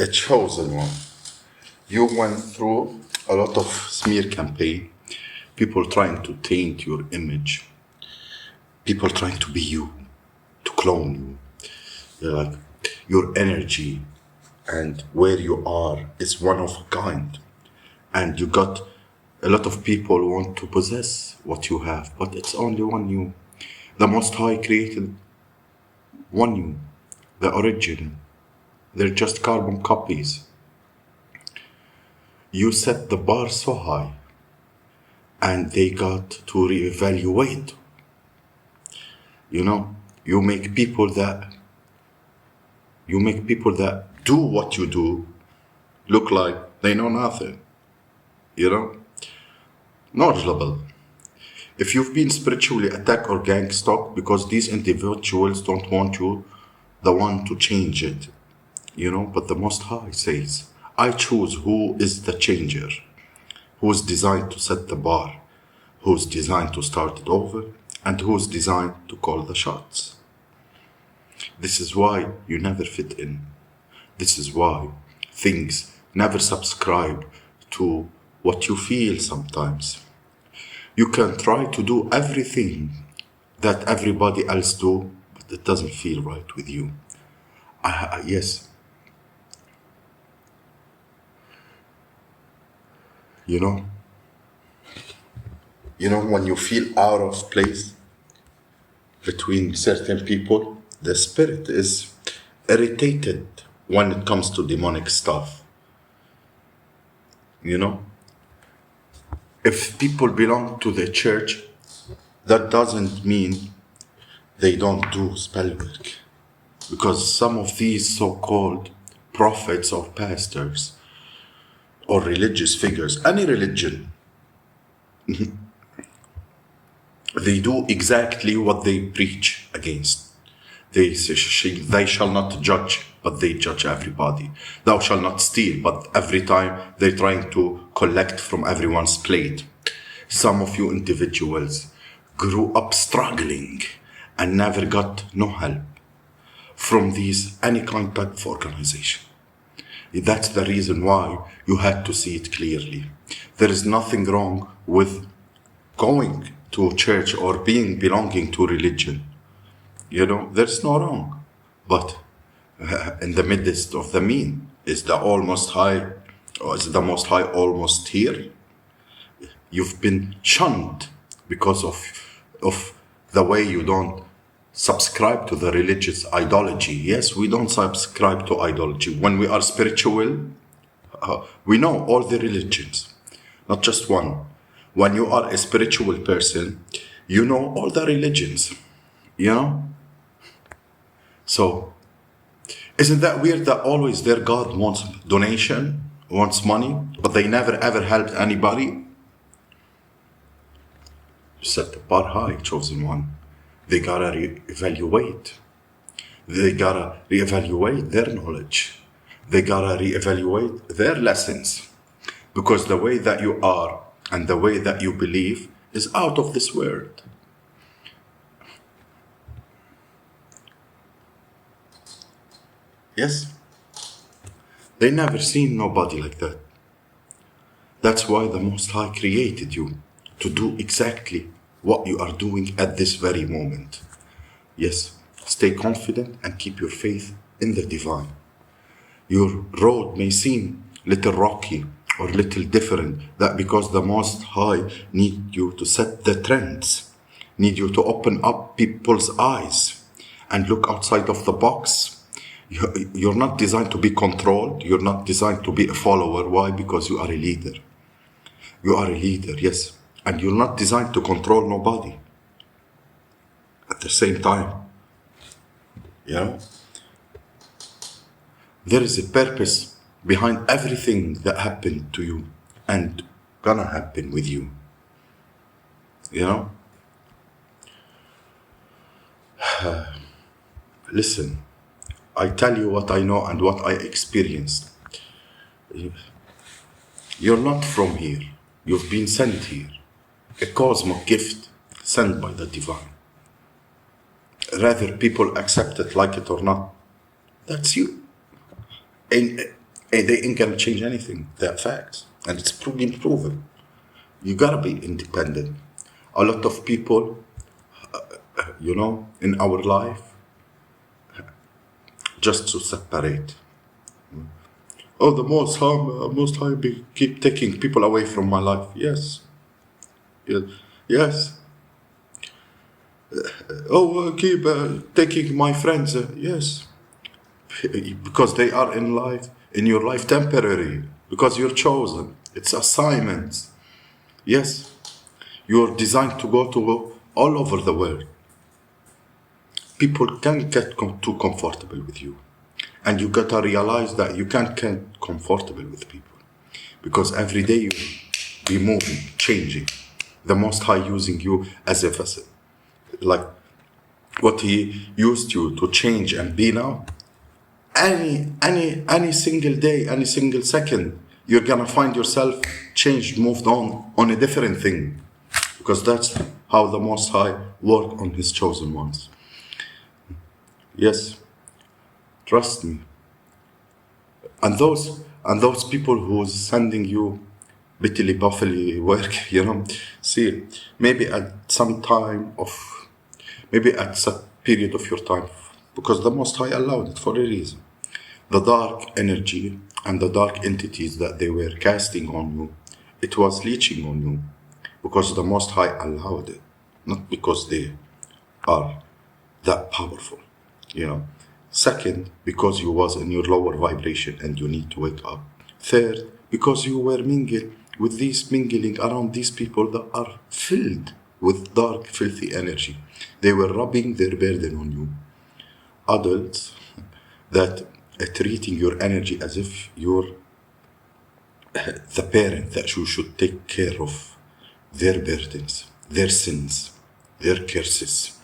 a chosen one. You went through a lot of smear campaign, people trying to taint your image, people trying to be you, to clone you. Like your energy and where you are is one of a kind. And you got a lot of people who want to possess what you have, but it's only one you. The Most High created one you, the original. They're just carbon copies. You set the bar so high, and they got to reevaluate. You know, you make people that do what you do look like they know nothing. You know, knowledgeable. If you've been spiritually attacked or gang stalked because these individuals don't want you, the one to change it, you know, but the Most High says, I choose who is the changer, who's designed to set the bar, who's designed to start it over, and who's designed to call the shots. This is why you never fit in. This is why things never subscribe to what you feel sometimes. You can try to do everything that everybody else do, but it doesn't feel right with you. Yes. You know, when you feel out of place between certain people, the spirit is irritated when it comes to demonic stuff. You know, if people belong to the church, that doesn't mean they don't do spell work. Because some of these so-called prophets or pastors or religious figures, any religion, they do exactly what they preach against. They say, they shall not judge, but they judge everybody. Thou shalt not steal, but every time they're trying to collect from everyone's plate. Some of you individuals grew up struggling and never got no help from any kind of organization. That's the reason why you had to see it clearly. There is nothing wrong with going to church or belonging to religion. You know, there's no wrong. But in the midst of the mean, is the Most High almost here? You've been shunned because of the way you don't subscribe to the religious ideology. Yes, we don't subscribe to ideology. When we are spiritual, we know all the religions, not just one. When you are a spiritual person, you know all the religions, you know? So, isn't that weird that always their God wants donation, wants money, but they never ever helped anybody? Set the bar high, chosen one. They gotta reevaluate. They gotta reevaluate their knowledge. They gotta reevaluate their lessons. Because the way that you are and the way that you believe is out of this world. Yes? They never seen nobody like that. That's why the Most High created you, to do exactly what you are doing at this very moment. Yes, stay confident and keep your faith in the divine. Your road may seem little rocky or little different, that because the Most High need you to set the trends, need you to open up people's eyes and look outside of the box. You're not designed to be controlled. You're not designed to be a follower. Why? Because you are a leader. You are a leader, yes. And you're not designed to control nobody at the same time. You know? There is a purpose behind everything that happened to you and gonna happen with you. You know? Listen, I tell you what I know and what I experienced. You're not from here. You've been sent here. A cosmic gift sent by the divine. Rather people accept it, like it or not. That's you. And They ain't gonna change anything. They're facts. And it's been proven. You gotta be independent. A lot of people, in our life, just to separate. Oh, the Most High keep taking people away from my life. Yes. Yes. Oh, keep taking my friends. Yes. Because they are in your life temporary. Because you're chosen. It's assignments. Yes. You're designed to go to all over the world. People can't get too comfortable with you. And you gotta realize that you can't get comfortable with people. Because every day you be moving, changing. The Most High using you as a vessel. Like what He used you to change and be now. Any single day, any single second, you're gonna find yourself changed, moved on a different thing. Because that's how the Most High work on His chosen ones. Yes. Trust me. And those people who's sending you bitterly buffily work, see, maybe at some period of your time, because the Most High allowed it for a reason. The dark energy and the dark entities that they were casting on you, it was leeching on you, because the Most High allowed it, not because they are that powerful, Second, because you was in your lower vibration and you need to wake up. Third, because you were mingling around these people that are filled with dark, filthy energy. They were rubbing their burden on you. Adults that are treating your energy as if you're the parent that you should take care of their burdens, their sins, their curses,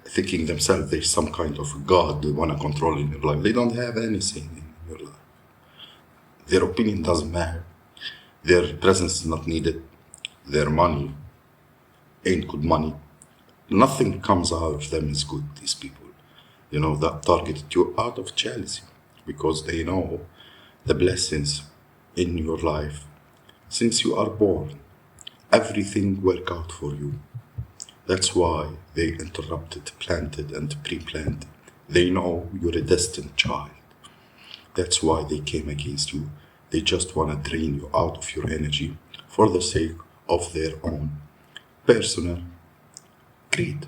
thinking themselves there's some kind of God they want to control in your life. They don't have anything in your life. Their opinion doesn't matter. Their presence is not needed. Their money ain't good money. Nothing comes out of them is good, these people. That targeted you out of jealousy because they know the blessings in your life. Since you are born, everything work out for you. That's why they interrupted, planted, and pre-planted. They know you're a destined child. That's why they came against you. They just want to drain you out of your energy for the sake of their own personal greed.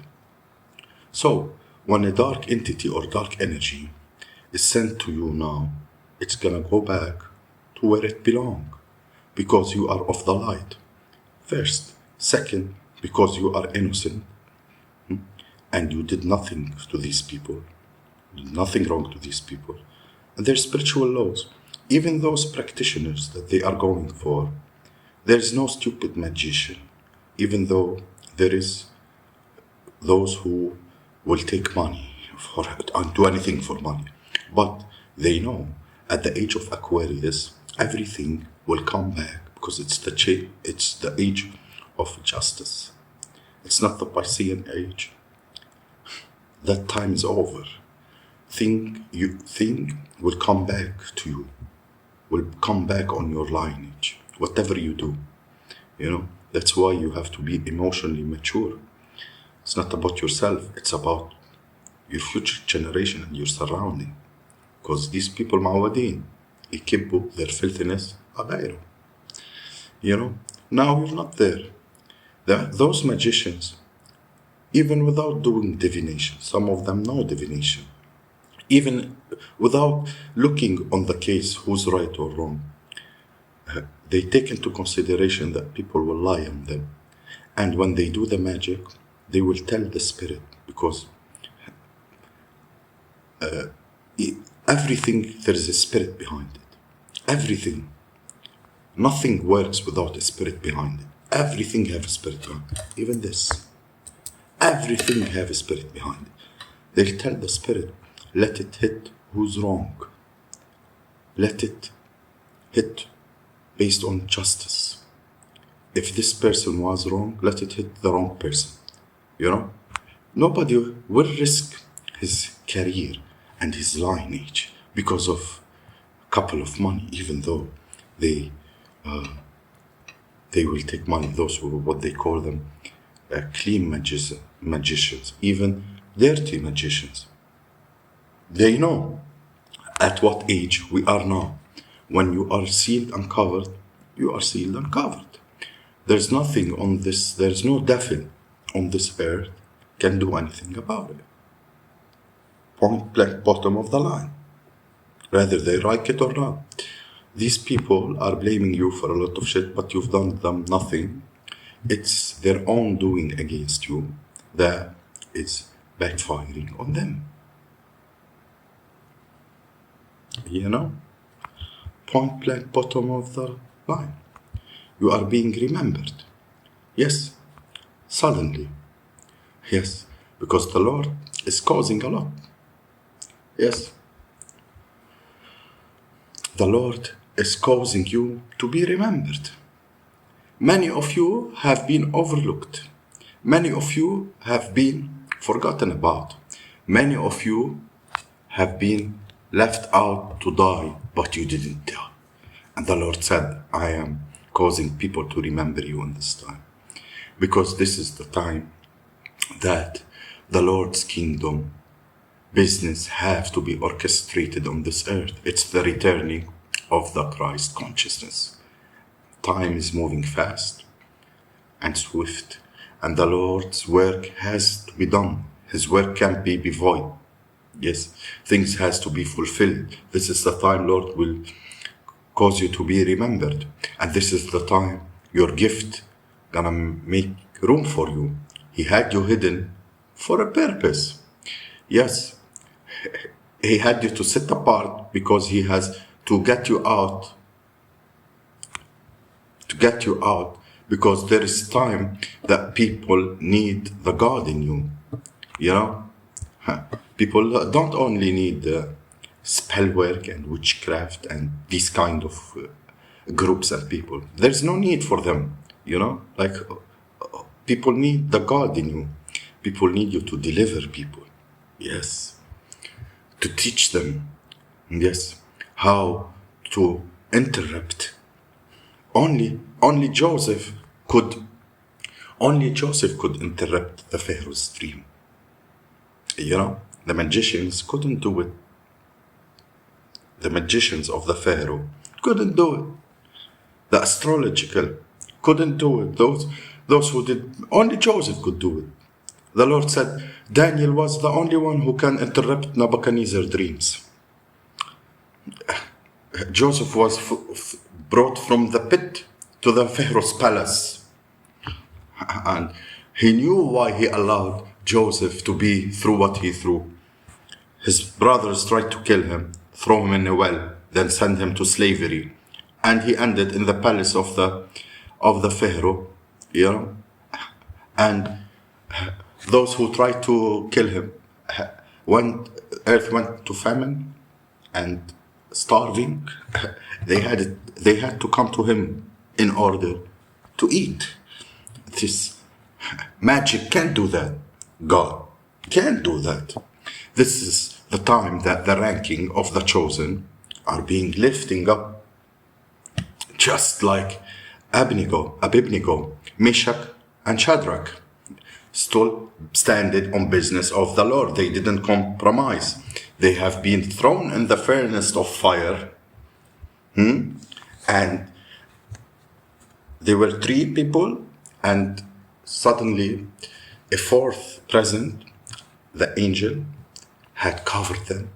So, when a dark entity or dark energy is sent to you now, it's gonna go back to where it belongs because you are of the light. First. Second, because you are innocent and you did nothing to these people, did nothing wrong to these people. And there's spiritual laws. Even those practitioners that they are going for, there's no stupid magician, even though there is those who will take money for it and do anything for money. But they know at the age of Aquarius, everything will come back because it's the age of justice. It's not the Piscean age. That time is over. Thing will come back to you, will come back on your lineage, whatever you do. That's why you have to be emotionally mature. It's not about yourself, it's about your future generation and your surrounding. Because these people معودين يكبوا their filthiness على غيرهم. Now you're not there. Those magicians, even without doing divination, some of them know divination, even without looking on the case who's right or wrong, they take into consideration that people will lie on them. And when they do the magic, they will tell the spirit, because everything, there is a spirit behind it. Everything. Nothing works without a spirit behind it. Everything have a spirit behind it. Even this. Everything have a spirit behind it. They tell the spirit, let it hit who's wrong. Let it hit based on justice. If this person was wrong, let it hit the wrong person. Nobody will risk his career and his lineage because of couple of money, even though they they will take money. Those who what they call them clean magicians, even dirty magicians. They know at what age we are now. When you are sealed and covered, you are sealed and covered. There's nothing on this, there's no devil on this earth can do anything about it. Point blank, bottom of the line. Whether they like it or not. These people are blaming you for a lot of shit, but you've done them nothing. It's their own doing against you that is backfiring on them. You know? Point blank, bottom of the line. You are being remembered. Yes, suddenly. Yes, because the Lord is causing a lot. Yes. The Lord is causing you to be remembered. Many of you have been overlooked. Many of you have been forgotten about. Many of you have been left out to die, but you didn't die. And the Lord said, I am causing people to remember you in this time. Because this is the time that the Lord's kingdom business has to be orchestrated on this earth. It's the returning of the Christ consciousness. Time is moving fast and swift, and the Lord's work has to be done. His work can't be void. Yes, things has to be fulfilled. This is the time Lord will cause you to be remembered, and this is the time your gift gonna make room for you. He had you hidden for a purpose. Yes, He had you to sit apart because He has to get you out. To get you out, because there is time that people need the God in you. You know, people don't only need spell work and witchcraft and these kind of groups and people. There's no need for them. You know, like people need the God in you. People need you to deliver people. Yes, to teach them. Yes, how to interrupt. Only Joseph could interrupt the Pharaoh's dream. You know, the magicians couldn't do it. The magicians of the Pharaoh couldn't do it. The astrological couldn't do it. Those who did, only Joseph could do it. The Lord said Daniel was the only one who can interrupt Nebuchadnezzar's dreams. Joseph was brought from the pit to the Pharaoh's palace. And he knew why he allowed Joseph to be through what he threw. His brothers tried to kill him, throw him in a well, then send him to slavery. And he ended in the palace of the Pharaoh, you know. And those who tried to kill him, earth went to famine and starving. They had to come to him in order to eat. This magic can't do that. God can't do that. This is the time that the ranking of the chosen are being lifting up, just like Abednego, Meshach, and Shadrach still standing on business of the Lord. They didn't compromise. They have been thrown in the furnace of fire. And there were 3 people, and suddenly a 4th present, the angel, had covered them,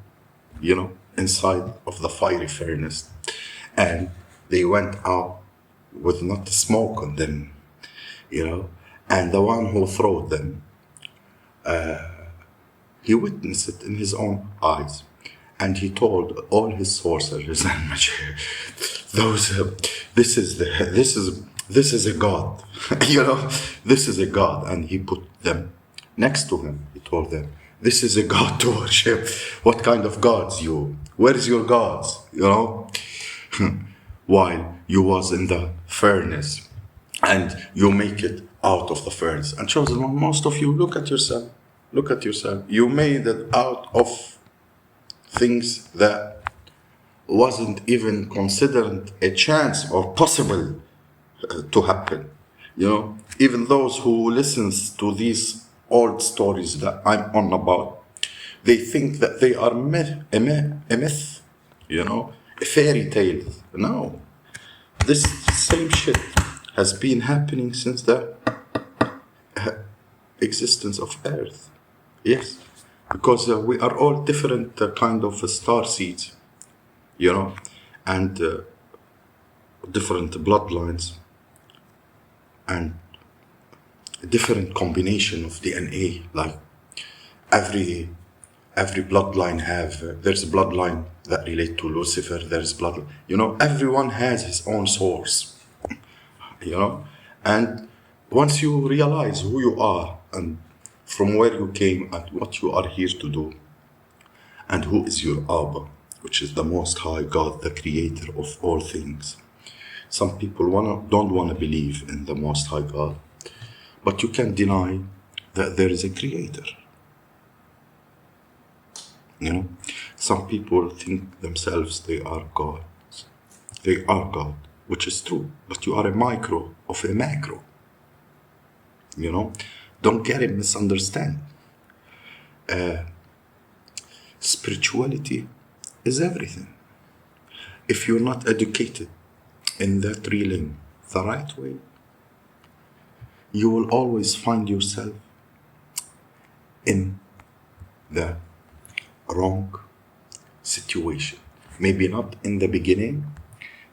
you know, inside of the fiery furnace. And they went out with not smoke on them, you know. And the one who threw them, he witnessed it in his own eyes. And he told all his sorcerers and magicians, this is a God, you know, this is a God. And he put them next to him. He told them, this is a God to worship. What kind of gods you? Where's your gods? You know, while you was in the furnace, and you make it out of the furnace. And chosen one, most of you, look at yourself. You made it out of things that wasn't even considered a chance or possible to happen. Even those who listens to these old stories that I'm on about, they think that they are a myth, a fairy tale. No, this same shit has been happening since the existence of Earth. Yes, because we are all different kind of star seeds, and different bloodlines and different combination of DNA. Like every bloodline have there's a bloodline that relate to Lucifer. There's blood. Everyone has his own source. And once you realize who you are and from where you came and what you are here to do, and who is your Abba, which is the Most High God, the Creator of all things. Some people don't want to believe in the Most High God, but you can't deny that there is a Creator. Some people think themselves they are gods. They are God, which is true, but you are a micro of a macro. Don't get it misunderstand. Spirituality is everything. If you're not educated in that realm the right way, you will always find yourself in the wrong situation. Maybe not in the beginning,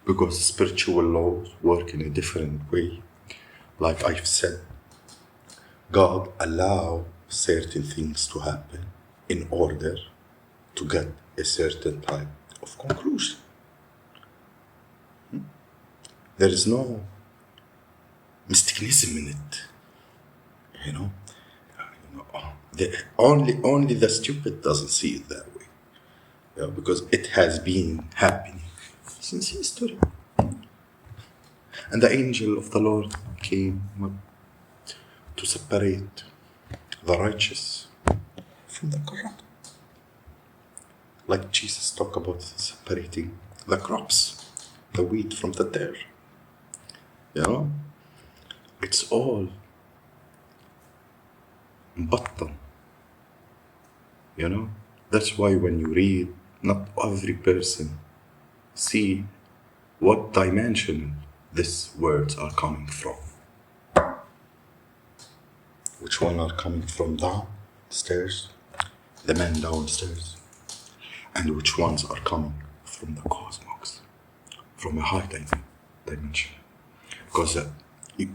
because spiritual laws work in a different way. Like I've said, God allows certain things to happen in order to get a certain type of conclusion. There is no mysticism in it. Only the stupid doesn't see it that way. Because it has been happening since history. And the angel of the Lord came to separate the righteous from the corrupt. Like Jesus talked about separating the crops, the wheat from the tare. It's all button. That's why when you read, not every person see what dimension these words are coming from. Which one are coming from downstairs, the man downstairs, and which ones are coming from the cosmos, from a high dimension. Because you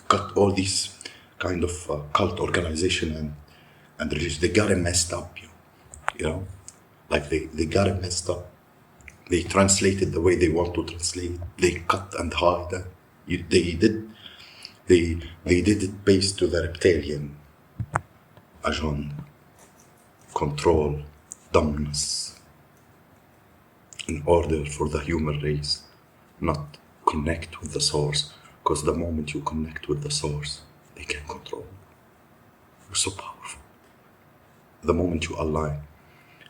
got all these kind of cult organization and religion, they got it messed up, like they got it messed up. They translated the way they want to translate. They cut and hide. They did it based to the reptilian agenda, control, dumbness, in order for the human race not connect with the source. Because the moment you connect with the source, they can control you. You're so powerful. The moment you align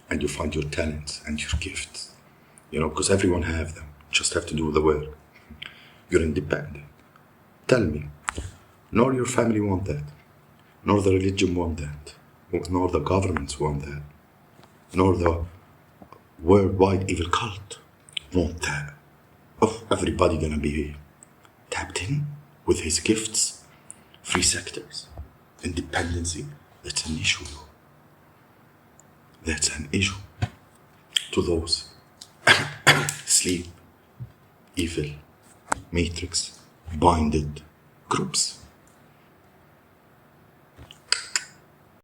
and you find your talents and your gifts, because everyone have them, just have to do the work. You're independent. Tell me, nor your family want that, nor the religion want that, nor the governments want that, nor the worldwide evil cult want that. Everybody gonna be tapped in with his gifts, free sectors, independency. That's an issue. That's an issue to those sleep, evil, matrix, binded groups.